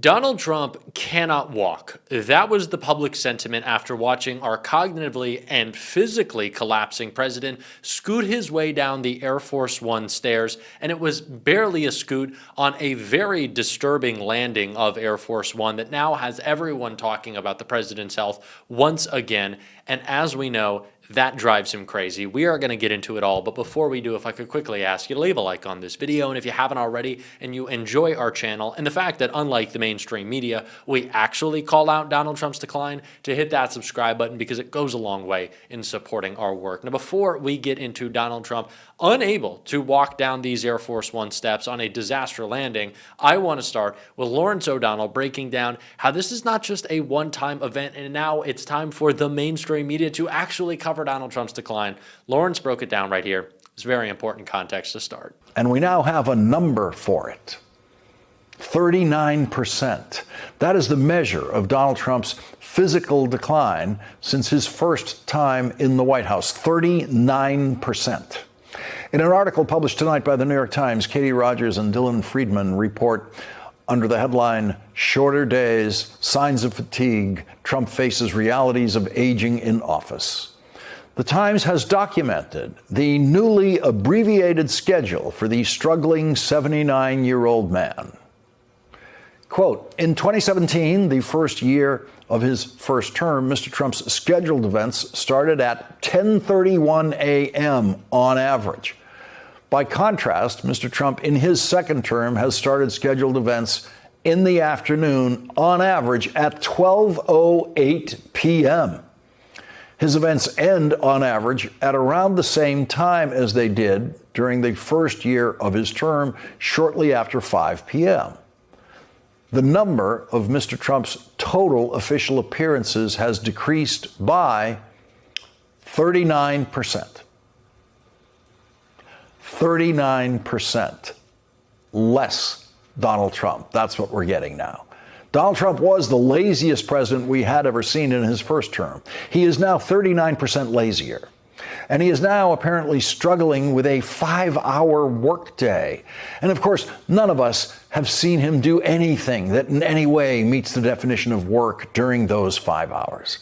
Donald Trump cannot walk. That was the public sentiment after watching our cognitively and physically collapsing president scoot his way down the Air Force One stairs, and it was barely a scoot on a very disturbing landing of Air Force One that now has everyone talking about the president's health once again. And as we know, that drives him crazy. We are going to get into it all, but before we do, if I could quickly ask you to leave a like on this video, and if you haven't already and you enjoy our channel and the fact that unlike the mainstream media, we actually call out Donald Trump's decline, to hit that subscribe button because it goes a long way in supporting our work. Now, before we get into Donald Trump unable to walk down these Air Force One steps on a disaster landing, I want to start with Lawrence O'Donnell breaking down how this is not just a one-time event, and now it's time for the mainstream media to actually cover Donald Trump's decline. Lawrence broke it down right here. It's very important context to start. And we now have a number for it. 39%. That is the measure of Donald Trump's physical decline since his first time in the White House. 39%. In an article published tonight by the New York Times, Katie Rogers and Dylan Friedman report under the headline, "Shorter Days, Signs of Fatigue, Trump Faces Realities of Aging in Office." The Times has documented the newly abbreviated schedule for the struggling 79-year-old man. Quote, in 2017, the first year of his first term, Mr. Trump's scheduled events started at 10:31 a.m. on average. By contrast, Mr. Trump in his second term has started scheduled events in the afternoon on average at 12:08 p.m. His events end on average at around the same time as they did during the first year of his term, shortly after 5 p.m. The number of Mr. Trump's total official appearances has decreased by 39%. 39% less Donald Trump. That's what we're getting now. Donald Trump was the laziest president we had ever seen in his first term. He is now 39% lazier. And he is now apparently struggling with a 5-hour workday. And of course, none of us have seen him do anything that in any way meets the definition of work during those 5 hours.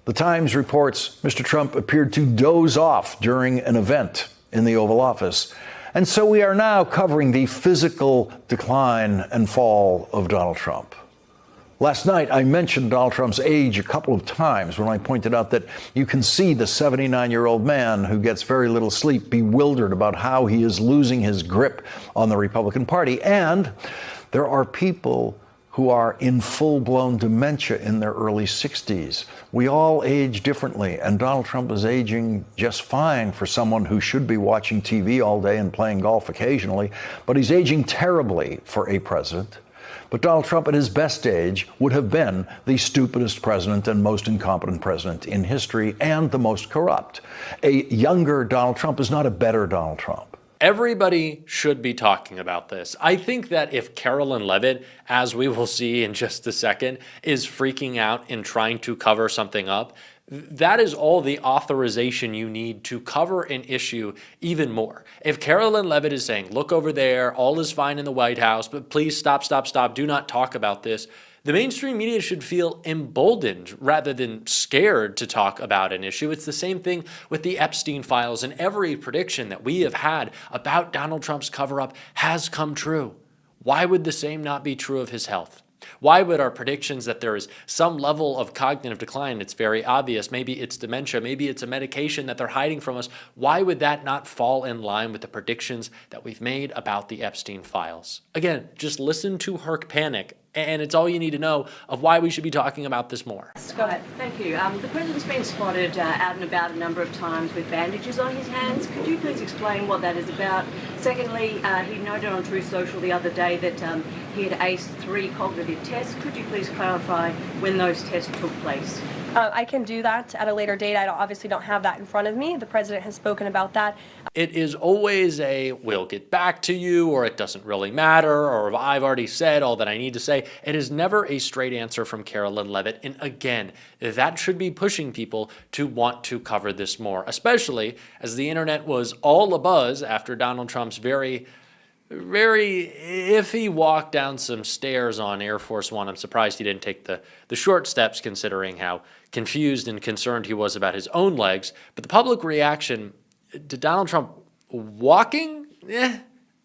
The Times reports Mr. Trump appeared to doze off during an event in the Oval Office. And so we are now covering the physical decline and fall of Donald Trump. Last night, I mentioned Donald Trump's age a couple of times when I pointed out that you can see the 79-year-old man who gets very little sleep bewildered about how he is losing his grip on the Republican Party. And there are people who are in full-blown dementia in their early 60s. We all age differently, and Donald Trump is aging just fine for someone who should be watching TV all day and playing golf occasionally, but he's aging terribly for a president. But Donald Trump at his best age would have been the stupidest president and most incompetent president in history and the most corrupt. A younger Donald Trump is not a better Donald Trump. Everybody should be talking about this. I think that if Carolyn Levitt, as we will see in just a second, is freaking out and trying to cover something up, that is all the authorization you need to cover an issue even more. If Carolyn Levitt is saying, look over there, all is fine in the White House, but please stop, do not talk about this, the mainstream media should feel emboldened rather than scared to talk about an issue. It's the same thing with the Epstein files, and every prediction that we have had about Donald Trump's cover-up has come true. Why would the same not be true of his health? Why would our predictions that there is some level of cognitive decline, it's very obvious, maybe it's dementia, maybe it's a medication that they're hiding from us, why would that not fall in line with the predictions that we've made about the Epstein files? Again, just listen to Herc Panic, and it's all you need to know of why we should be talking about this more. Scott, thank you. The president's been spotted out and about a number of times with bandages on his hands. Could you please explain what that is about? Secondly, he noted on Truth Social the other day that he had aced 3 cognitive tests. Could you please clarify when those tests took place? I can do that at a later date. I obviously don't have that in front of me. The president has spoken about that. It is always a, we'll get back to you, or it doesn't really matter, or I've already said all that I need to say. It is never a straight answer from Carolyn Levitt. And again, that should be pushing people to want to cover this more, especially as the internet was all abuzz after Donald Trump's very very iffy walk down some stairs on Air Force One. I'm surprised he didn't take the short steps considering how confused and concerned he was about his own legs. But the public reaction to Donald Trump walking,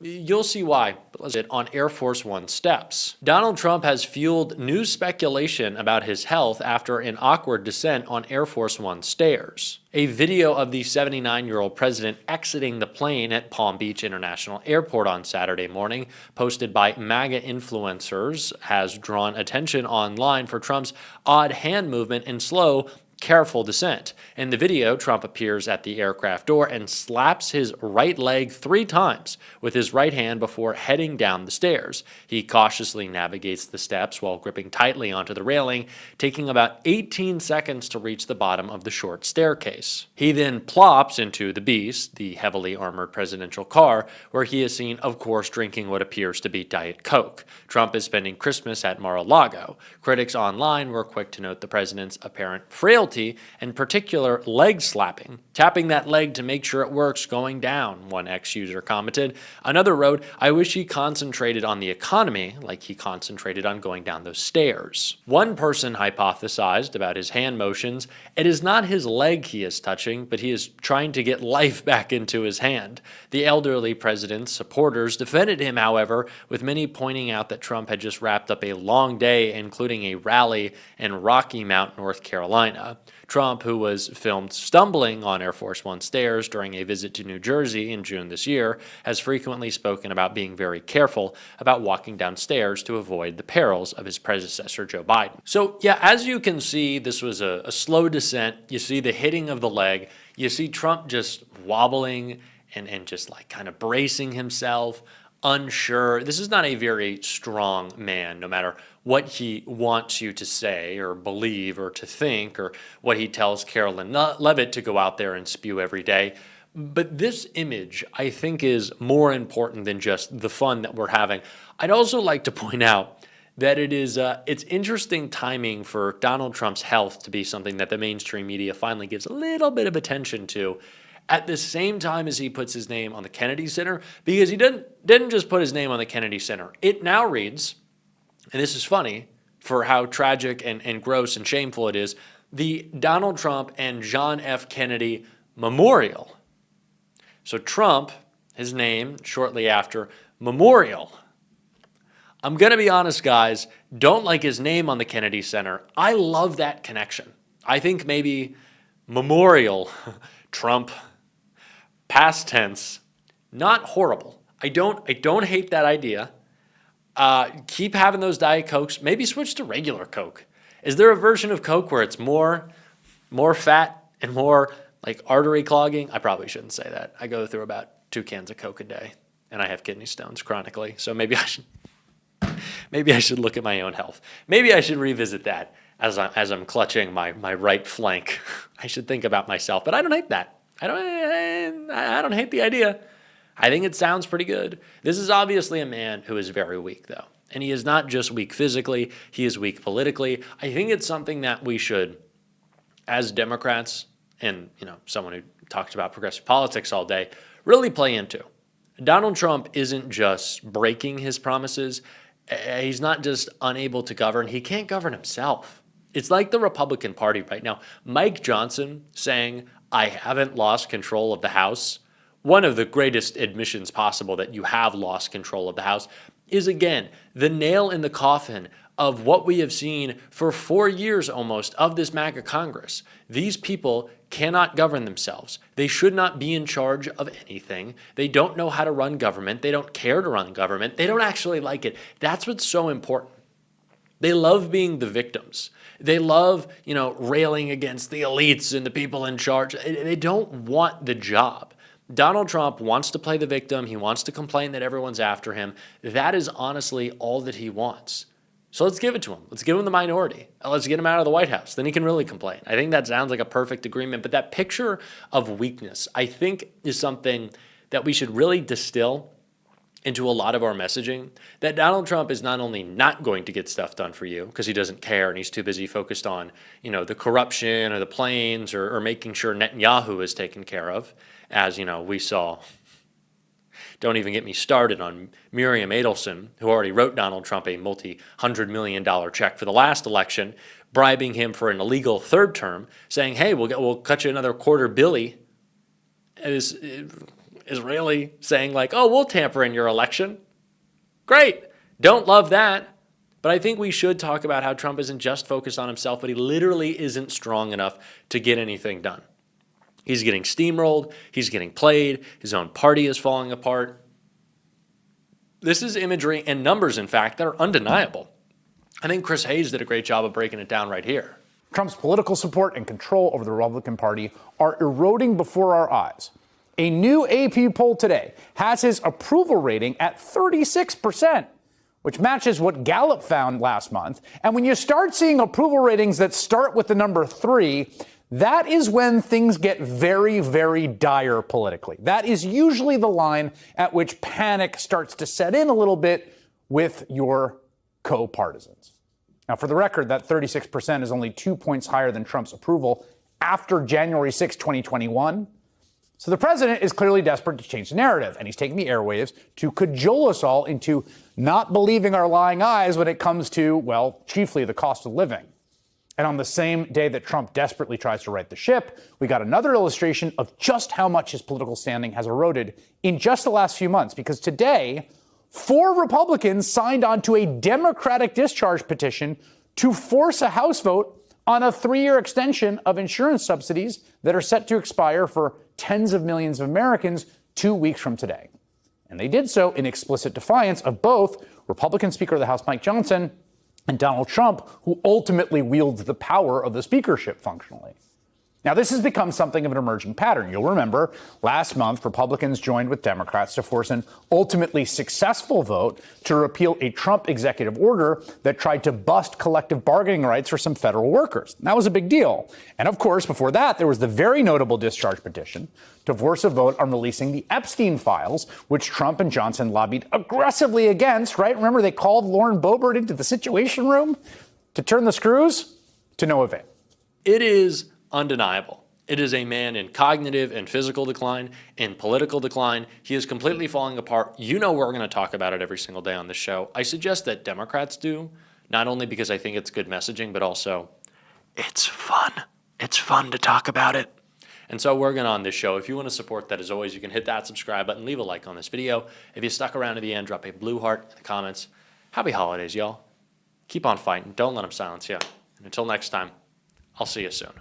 you'll see why. But let's get on Air Force One steps. Donald Trump has fueled new speculation about his health after an awkward descent on Air Force One stairs. A video of the 79-year-old president exiting the plane at Palm Beach International Airport on Saturday morning, posted by MAGA influencers, has drawn attention online for Trump's odd hand movement and slow, careful descent. In the video, Trump appears at the aircraft door and slaps his right leg 3 times with his right hand before heading down the stairs. He cautiously navigates the steps while gripping tightly onto the railing, taking about 18 seconds to reach the bottom of the short staircase. He then plops into the Beast, the heavily armored presidential car, where he is seen, of course, drinking what appears to be Diet Coke. Trump is spending Christmas at Mar-a-Lago. Critics online were quick to note the president's apparent frailty, in particular leg slapping. Tapping that leg to make sure it works going down, one ex-user commented. Another wrote, I wish he concentrated on the economy like he concentrated on going down those stairs. One person hypothesized about his hand motions, it is not his leg he is touching, but he is trying to get life back into his hand. The elderly president's supporters defended him, however, with many pointing out that Trump had just wrapped up a long day, including a rally in Rocky Mount, North Carolina. Trump, who was filmed stumbling on Air Force One stairs during a visit to New Jersey in June this year, has frequently spoken about being very careful about walking down stairs to avoid the perils of his predecessor, Joe Biden. So, yeah, as you can see, this was a slow descent. You see the hitting of the leg. You see Trump just wobbling and just like kind of bracing himself, unsure. This is not a very strong man, no matter what he wants you to say or believe or to think, or what he tells Carolyn Levitt to go out there and spew every day. But this image, I think, is more important than just the fun that we're having. I'd also like to point out that it's interesting timing for Donald Trump's health to be something that the mainstream media finally gives a little bit of attention to at the same time as he puts his name on the Kennedy Center, because he didn't just put his name on the Kennedy Center. It now reads, and this is funny for how tragic and gross and shameful it is, the Donald Trump and John F. Kennedy Memorial. So Trump, his name, shortly after, Memorial. I'm going to be honest, guys, don't like his name on the Kennedy Center. I love that connection. I think maybe Memorial, Trump, past tense, not horrible. I don't hate that idea. Keep having those Diet Cokes. Maybe switch to regular Coke. Is there a version of Coke where it's more fat and more like artery clogging? I probably shouldn't say that. I go through about 2 cans of Coke a day, and I have kidney stones chronically. So maybe I should look at my own health. Maybe I should revisit that as I'm clutching my right flank. I should think about myself, but I don't hate that. I don't hate the idea. I think it sounds pretty good. This is obviously a man who is very weak, though. And he is not just weak physically, he is weak politically. I think it's something that we should, as Democrats, and someone who talks about progressive politics all day, really play into. Donald Trump isn't just breaking his promises. He's not just unable to govern. He can't govern himself. It's like the Republican Party right now. Mike Johnson saying, I haven't lost control of the House. One of the greatest admissions possible that you have lost control of the House is, again, the nail in the coffin of what we have seen for 4 years almost of this MAGA Congress. These people cannot govern themselves. They should not be in charge of anything. They don't know how to run government. They don't care to run government. They don't actually like it. That's what's so important. They love being the victims. They love, railing against the elites and the people in charge. They don't want the job. Donald Trump wants to play the victim. He wants to complain that everyone's after him. That is honestly all that he wants. So let's give it to him. Let's give him the minority. Let's get him out of the White House. Then he can really complain. I think that sounds like a perfect agreement. But that picture of weakness, I think, is something that we should really distill into a lot of our messaging, that Donald Trump is not only not going to get stuff done for you because he doesn't care and he's too busy focused on, the corruption or the planes or making sure Netanyahu is taken care of, as, we saw Don't even get me started on Miriam Adelson, who already wrote Donald Trump a multi-$100 million check for the last election, bribing him for an illegal third term, saying, hey, we'll cut you another $250 million. Israeli saying like, oh, we'll tamper in your election. Great. Don't love that. But I think we should talk about how Trump isn't just focused on himself, but he literally isn't strong enough to get anything done. He's getting steamrolled. He's getting played. His own party is falling apart. This is imagery and numbers, in fact, that are undeniable. I think Chris Hayes did a great job of breaking it down right here. Trump's political support and control over the Republican Party are eroding before our eyes. A new AP poll today has his approval rating at 36%, which matches what Gallup found last month. And when you start seeing approval ratings that start with the number 3, that is when things get very, very dire politically. That is usually the line at which panic starts to set in a little bit with your co-partisans. Now, for the record, that 36% is only 2 points higher than Trump's approval after January 6, 2021. So the president is clearly desperate to change the narrative, and he's taking the airwaves to cajole us all into not believing our lying eyes when it comes to, well, chiefly the cost of living. And on the same day that Trump desperately tries to right the ship, we got another illustration of just how much his political standing has eroded in just the last few months, because today, 4 Republicans signed on to a Democratic discharge petition to force a House vote on a 3-year extension of insurance subsidies that are set to expire for tens of millions of Americans 2 weeks from today. And they did so in explicit defiance of both Republican Speaker of the House Mike Johnson and Donald Trump, who ultimately wields the power of the speakership functionally. Now, this has become something of an emerging pattern. You'll remember last month, Republicans joined with Democrats to force an ultimately successful vote to repeal a Trump executive order that tried to bust collective bargaining rights for some federal workers. That was a big deal. And of course, before that, there was the very notable discharge petition to force a vote on releasing the Epstein files, which Trump and Johnson lobbied aggressively against, right? Remember, they called Lauren Boebert into the Situation Room to turn the screws to no avail. It is undeniable. It is a man in cognitive and physical decline, in political decline. He is completely falling apart. You know we're going to talk about it every single day on this show. I suggest that Democrats do, not only because I think it's good messaging, but also it's fun. It's fun to talk about it. And so we're going to on this show. If you want to support that, as always, you can hit that subscribe button, leave a like on this video. If you stuck around to the end, drop a blue heart in the comments. Happy holidays, y'all. Keep on fighting. Don't let them silence you. And until next time, I'll see you soon.